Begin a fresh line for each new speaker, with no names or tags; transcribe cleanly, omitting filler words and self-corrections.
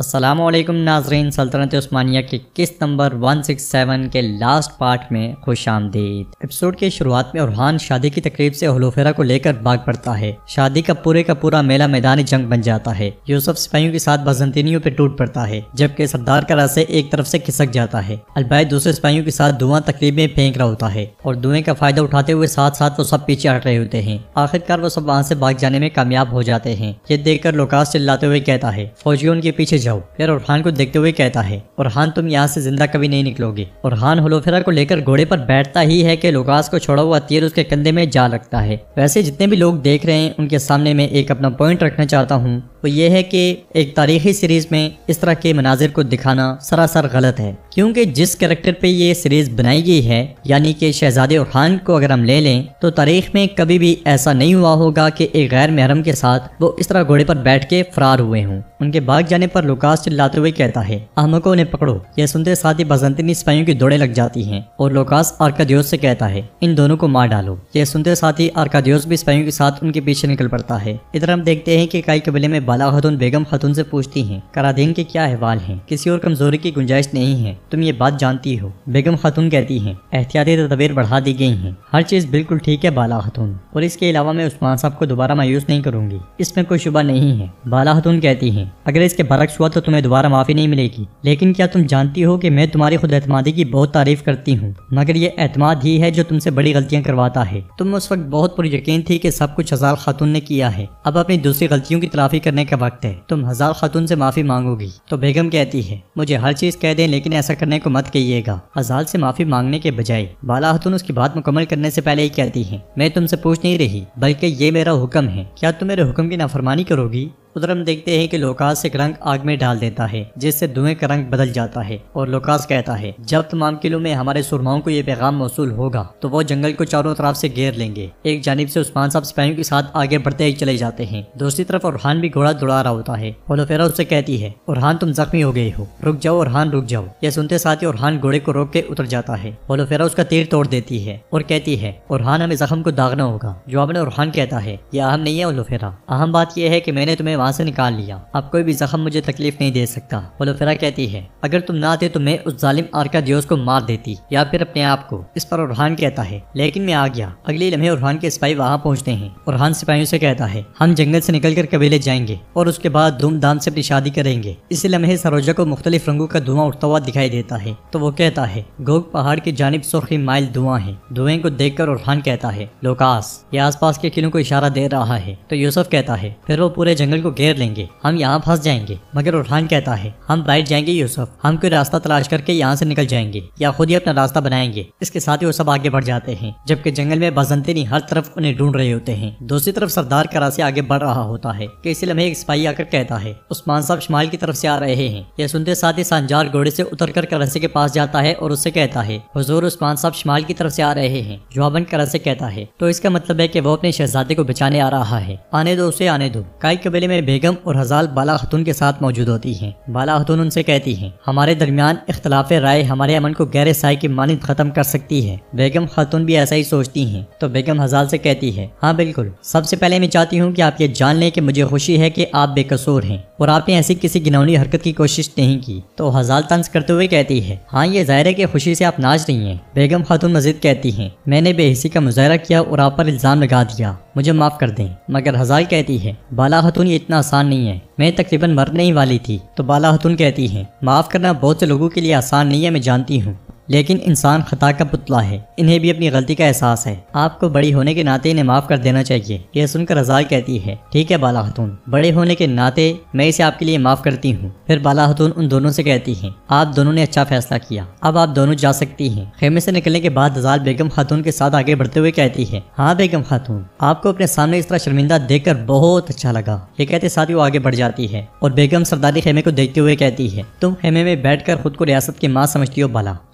السلام علیکم ناظرین، سلطنت عثمانیہ کے قسط نمبر 167 کے لاسٹ پارٹ میں خوش آمدید۔ ایپیسوڈ کے شروعات میں اورحان شادی کی تقریب سے ہولوفیرا کو لے کر بھاگ پڑتا ہے۔ شادی کا پورا میلہ میدان جنگ بن جاتا ہے۔ یوسف سپاہیوں کے ساتھ بازنطینیوں پہ ٹوٹ پڑتا ہے، جبکہ سردار کا راستے ایک طرف سے کھسک جاتا ہے۔ البید دوسرے سپاہیوں کے ساتھ دھواں تقریب میں پھینک رہا ہوتا ہے اور دھوئیں کا فائدہ اٹھاتے ہوئے ساتھ وہ سب پیچھے ہٹ رہے ہوتے ہیں۔ آخرکار وہ سب وہاں سے بھاگ جانے میں کامیاب ہو جاتے ہیں۔ یہ دیکھ کر لوکاس چلاتے ہوئے کہتا ہے، فوجیوں ان کے پیچھے جاؤ۔ پھر اورحان کو دیکھتے ہوئے کہتا ہے، اورحان تم یہاں سے زندہ کبھی نہیں نکلو گے۔ اورحان ہولوفیرا کو لے کر گھوڑے پر بیٹھتا ہی ہے کہ لوکاس کو چھوڑا ہوا تیر اس کے کندھے میں جا لگتا ہے۔ ویسے جتنے بھی لوگ دیکھ رہے ہیں ان کے سامنے میں ایک اپنا پوائنٹ رکھنا چاہتا ہوں، وہ یہ ہے کہ ایک تاریخی سیریز میں اس طرح کے مناظر کو دکھانا سراسر غلط ہے، کیونکہ جس کریکٹر پہ یہ سیریز بنائی گئی ہے یعنی کہ شہزادے اورحان کو اگر ہم لے لیں تو تاریخ میں کبھی بھی ایسا نہیں ہوا ہوگا کہ ایک غیر محرم کے ساتھ وہ اس طرح گھوڑے پر بیٹھ کے فرار ہوئے ہوں۔ ان کے بھاگ جانے پر لوکاس چلاتے ہوئے کہتا ہے، احمقوں نے پکڑو۔ یہ سنتے ساتھ ہی بازنطینی سپاہیوں کی دوڑیں لگ جاتی ہیں اور لوکاس آرکادیوس سے کہتا ہے، ان دونوں کو مار ڈالو۔ یہ سنتے ساتھ ہی آرکادیوس بھی سپاہیوں کے ساتھ ان کے پیچھے نکل پڑتا ہے۔ ادھر ہم دیکھتے ہیں کہ کئی قبیلے میں بالا خاتون بیگم خاتون سے پوچھتی ہیں، کرادین کے کیا احوال ہیں؟ کسی اور کمزوری کی گنجائش نہیں ہے، تم یہ بات جانتی ہو؟ بیگم خاتون کہتی ہیں، احتیاطی تدابیر بڑھا دی گئی ہیں، ہر چیز بالکل ٹھیک ہے بالا خاتون، اور اس کے علاوہ میں عثمان صاحب کو دوبارہ مایوس نہیں کروں گی، اس میں کوئی شبہ نہیں ہے۔ بالا خاتون کہتی ہیں، اگر اس کے برعکس ہوا تو تمہیں دوبارہ معافی نہیں ملے گی، لیکن کیا تم جانتی ہو کہ میں تمہاری خود اعتمادی کی بہت تعریف کرتی ہوں، مگر یہ اعتماد ہی ہے جو تم سے بڑی غلطیاں کرواتا ہے۔ تم اس وقت بہت پر یقین تھی کہ سب کچھ ہزار خاتون نے کیا ہے، اب اپنی دوسری غلطیوں کی تلافی کرنے کا وقت ہے، تم ہزار خاتون سے معافی مانگو گی؟ تو بیگم کہتی ہے، مجھے ہر چیز کہہ دیں لیکن ایسا کرنے کو مت کہیے گا۔ ہزار سے معافی مانگنے کے بجائے بالا خاتون اس کی بات مکمل کرنے سے پہلے ہی کہتی ہیں، میں تم سے پوچھ نہیں رہی بلکہ یہ میرا حکم ہے، کیا تم میرے حکم کی نافرمانی کرو گی؟ ادھر ہم دیکھتے ہیں کہ لوکاس ایک رنگ آگ میں ڈال دیتا ہے جس سے دھوئیں کا رنگ بدل جاتا ہے اور لوکاس کہتا ہے، جب تمام قلعوں میں ہمارے سرماؤں کو یہ پیغام موصول ہوگا تو وہ جنگل کو چاروں طرف سے گھیر لیں گے۔ ایک جانب سے عثمان صاحب سپاہیوں کے ساتھ آگے بڑھتے ہی چلے جاتے ہیں، دوسری طرف اورحان بھی گھوڑا دوڑا رہا ہوتا ہے۔ ہولوفیرا اس سے کہتی ہے، اورحان تم زخمی ہو گئے ہو، رک جاؤ اورحان رک جاؤ۔ یہ سنتے ساتھ ہی اورحان گھوڑے کو روک کے اتر جاتا ہے۔ ہولوفیرا اس کا تیر توڑ دیتی ہے اور کہتی ہے، اورحان ہمیں زخم کو داغنا ہوگا۔ جواب میں اورحان کہتا ہے، یہ اہم نہیں ہے ہولوفیرا، اہم بات یہ ہے کہ میں نے تمہیں وہاں سے نکال لیا، اب کوئی بھی زخم مجھے تکلیف نہیں دے سکتا۔ ہولوفیرا کہتی ہے، اگر تم نہ آتے تو میں اس ظالم آرکادیوس کو مار دیتی یا پھر اپنے آپ کو۔ اس پر اورحان کہتا ہے، لیکن میں آ گیا۔ اگلی لمحے اورحان کے سپاہی وہاں پہنچتے ہیں۔ اورحان سپاہیوں سے کہتا ہے، ہم جنگل سے نکل کر قبیلے جائیں گے اور اس کے بعد دھوم دھام سے اپنی شادی کریں گے۔ اسی لمحے سروجا کو مختلف رنگوں کا دھواں اٹھتا ہوا دکھائی دیتا ہے تو وہ کہتا ہے، گوگ پہاڑ کی جانب سرخی مائل دھواں ہے۔ دھوئیں کو دیکھ کر اورحان کہتا ہے، لوکاس یہ آس پاس کے قلعوں کو اشارہ دے رہا ہے۔ تو یوسف کہتا ہے، پھر وہ پورے جنگل کو گھیر لیں گے، ہم یہاں پھنس جائیں گے۔ مگر اورحان کہتا ہے، ہم بیٹھ جائیں گے یوسف، ہم کوئی راستہ تلاش کر کے یہاں سے نکل جائیں گے یا خود ہی اپنا راستہ بنائیں گے۔ اس کے ساتھ ہی وہ سب آگے بڑھ جاتے ہیں، جبکہ جنگل میں بازنطینی ہر طرف انہیں ڈھونڈ رہے ہوتے ہیں۔ دوسری طرف سردار کا راستہ آگے بڑھ رہا ہوتا ہے کہ اسی لمحے ایک سپاہی آ کر کہتا ہے، عثمان صاحب شمال کی طرف سے آ رہے ہیں۔ یہ سنتے ساتھ ہی سانجار گھوڑے سے اتر کر کراسے کے پاس جاتا ہے اور اس سے کہتا ہے، حضور عثمان صاحب شمال کی طرف سے آ رہے ہیں۔ جواباً کراسے کہتا ہے، تو اس کا مطلب ہے کہ وہ اپنے شہزادے کو بچانے آ رہا ہے، آنے دو اسے آنے دو۔ کئی قبیلے میں بیگم اور ہزال بالا خاتون کے ساتھ موجود ہوتی ہیں۔ بالا خاتون ان سے کہتی ہیں، ہمارے درمیان اختلاف رائے ہمارے امن کو گہرے سائے کی مانند ختم کر سکتی ہے۔ بیگم خاتون بھی ایسا ہی سوچتی ہیں تو بیگم ہزال سے کہتی ہے، ہاں بالکل، سب سے پہلے میں چاہتی ہوں کہ آپ یہ جان لیں کہ مجھے خوشی ہے کہ آپ بے قصور ہیں اور آپ نے ایسی کسی گناہونی حرکت کی کوشش نہیں کی۔ تو ہزال طنز کرتے ہوئے کہتی ہے، ہاں یہ ظاہر ہے کہ خوشی سے آپ ناچ رہی ہیں۔ بیگم خاتون مزید کہتی ہیں، میں نے بے حسی کا مظاہرہ کیا اور آپ پر الزام لگا دیا، مجھے معاف کر دیں۔ مگر ہزال کہتی ہے، بالا خاتون یہ اتنا آسان نہیں ہے، میں تقریباً مرنے ہی والی تھی۔ تو بالا خاتون کہتی ہیں، معاف کرنا بہت سے لوگوں کے لیے آسان نہیں ہے، میں جانتی ہوں، لیکن انسان خطا کا پتلا ہے، انہیں بھی اپنی غلطی کا احساس ہے، آپ کو بڑی ہونے کے ناطے انہیں معاف کر دینا چاہیے۔ یہ سن کر ہزال کہتی ہے، ٹھیک ہے بالا خاتون، بڑے ہونے کے ناطے میں اسے آپ کے لیے معاف کرتی ہوں۔ پھر بالا خاتون ان دونوں سے کہتی ہیں، آپ دونوں نے اچھا فیصلہ کیا، اب آپ دونوں جا سکتی ہیں۔ خیمے سے نکلنے کے بعد ہزال بیگم خاتون کے ساتھ آگے بڑھتے ہوئے کہتی ہے، ہاں بیگم خاتون، آپ کو اپنے سامنے اس طرح شرمندہ دیکھ کر بہت اچھا لگا۔ یہ کہتے ساتھ ہی وہ آگے بڑھ جاتی ہے اور بیگم سرداری خیمے کو دیکھتے ہوئے کہتی ہے، تم خیمے میں بیٹھ کر خود کو ریاست کی ماں سمجھتی ہو بالا،